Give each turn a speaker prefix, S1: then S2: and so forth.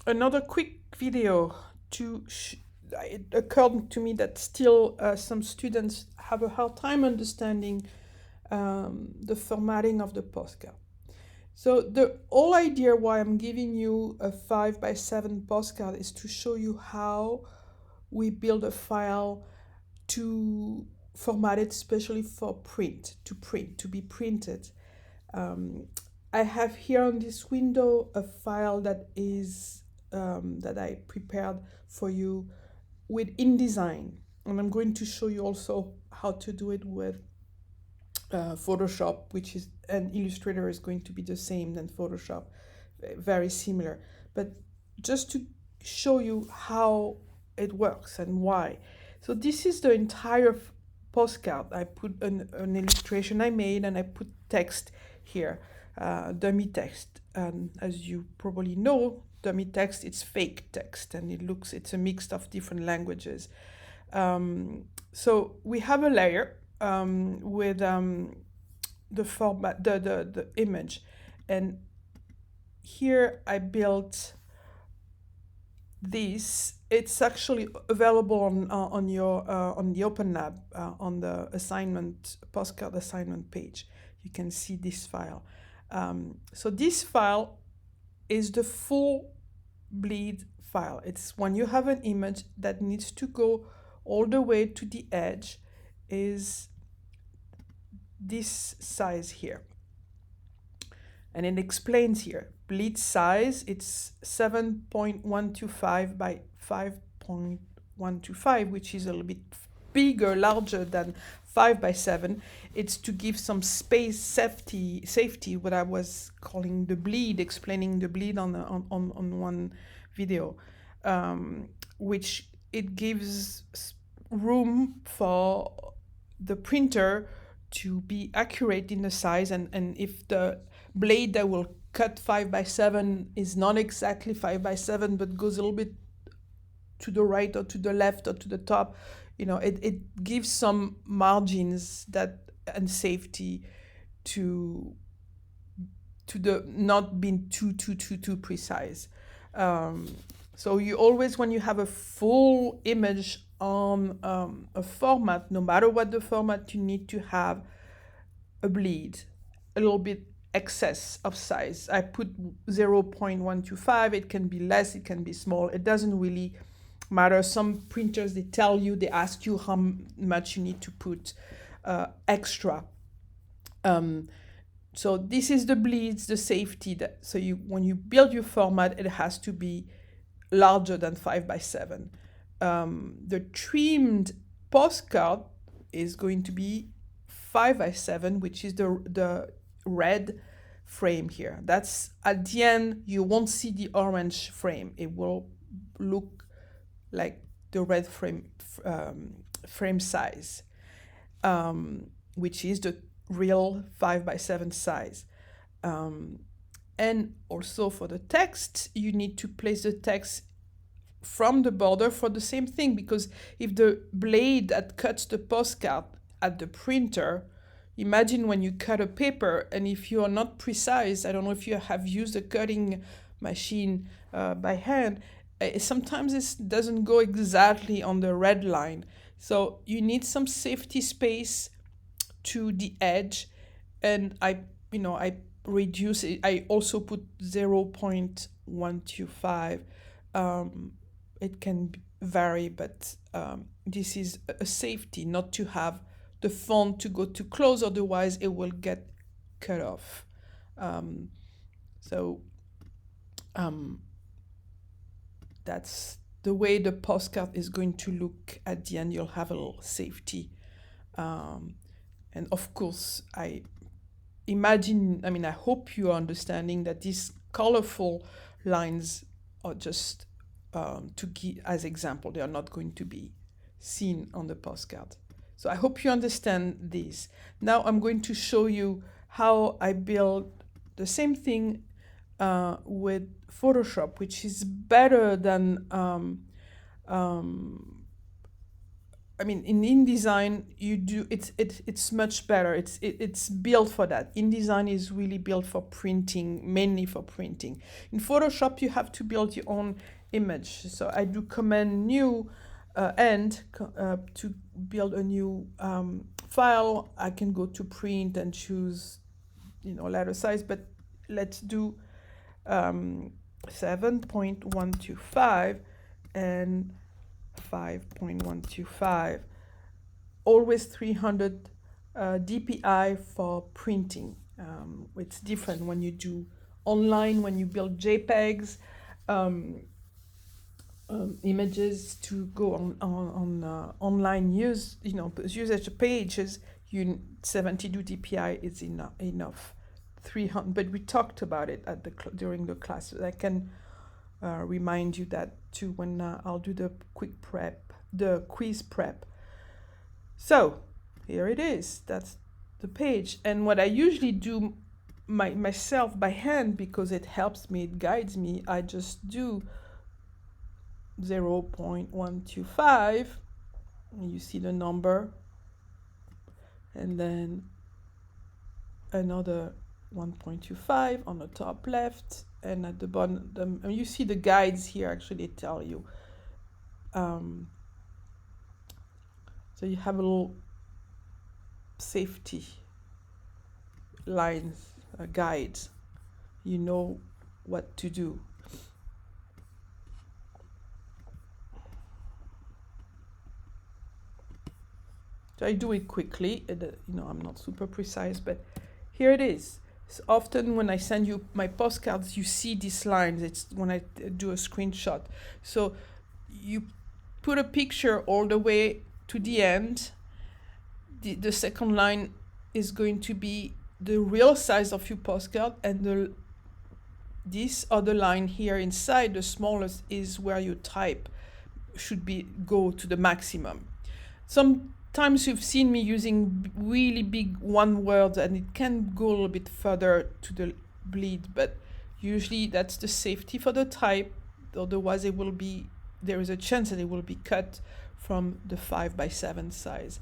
S1: Another quick video to it occurred to me that still some students have a hard time understanding the formatting of the postcard. So the whole idea why I'm giving you a 5x7 postcard is to show you how we build a file to format it, especially for to be printed. I have here on this window a file that is that I prepared for you with InDesign, and I'm going to show you also how to do it with Photoshop, which is an Illustrator is going to be the same than Photoshop, very similar. But just to show you how it works and why. So this is the entire postcard. I put an illustration I made, and I put text here, dummy text. And as you probably know, dummy text, it's fake text, and it's a mix of different languages. So we have a layer with the format, the image, and here I built this. It's actually available on the OpenLab on the postcard assignment page. You can see this file. So this file is the full bleed file. It's when you have an image that needs to go all the way to the edge, is this size here. And it explains here, bleed size, it's 7.125 by 5.125, which is a little bit bigger, larger than 5x7. It's to give some space, safety, what I was calling the bleed, explaining the bleed on one video, which it gives room for the printer to be accurate in the size, and if the blade that will cut 5x7 is not exactly 5x7 but goes a little bit to the right or to the left or to the top, it gives some margins and safety to the not being too precise. So you always, when you have a full image on a format, no matter what the format, you need to have a bleed, a little bit excess of size. I put 0.125. It can be less, it can be small. It doesn't really matter. Some printers, they ask you how much you need to put extra. So this is the bleeds, the safety. So when you build your format, it has to be larger than 5x7. The trimmed postcard is going to be 5x7, which is the red frame here. That's at the end, you won't see the orange frame. It will look like the red frame size, which is the real 5x7 size. And also for the text, you need to place the text from the border for the same thing, because if the blade that cuts the postcard at the printer, imagine when you cut a paper, and if you are not precise, I don't know if you have used a cutting machine by hand, sometimes it doesn't go exactly on the red line. So you need some safety space to the edge, and I reduce it. I also put 0.125. It can vary, but this is a safety, not to have the font to go too close, otherwise it will get cut off. That's the way the postcard is going to look at the end. You'll have a little safety. And of course, I hope you are understanding that these colorful lines are just to give as example. They are not going to be seen on the postcard. So I hope you understand this. Now I'm going to show you how I build the same thing with Photoshop, which is better than I mean, in InDesign, you do it's much better. It's built for that. InDesign is really built for printing, mainly for printing. In Photoshop, you have to build your own image. So I do Command New to build a new file. I can go to print and choose, letter size. But let's do 7.125 and 5.125, always 300 dpi for printing. It's different when you do online, when you build JPEGs, images to go on online usage pages. 72 dpi is enough. 300, but we talked about it during the class. I can remind you that too when I'll do the quiz prep. So here it is. That's the page. And what I usually do myself by hand, because it helps me, it guides me, I just do 0.125. You see the number, and then another 1.25 on the top left, and at the bottom, you see the guides here actually tell you. So you have a little safety lines, guides. You know what to do. So I do it quickly. I'm not super precise, but here it is. So often when I send you my postcards, you see these lines. It's when I do a screenshot. So you put a picture all the way to the end. The second line is going to be the real size of your postcard, and this other line here inside, the smallest, is where your type should go to the maximum. Sometimes you've seen me using really big one word, and it can go a little bit further to the bleed, but usually that's the safety for the type. Otherwise there is a chance that it will be cut from the 5x7 size.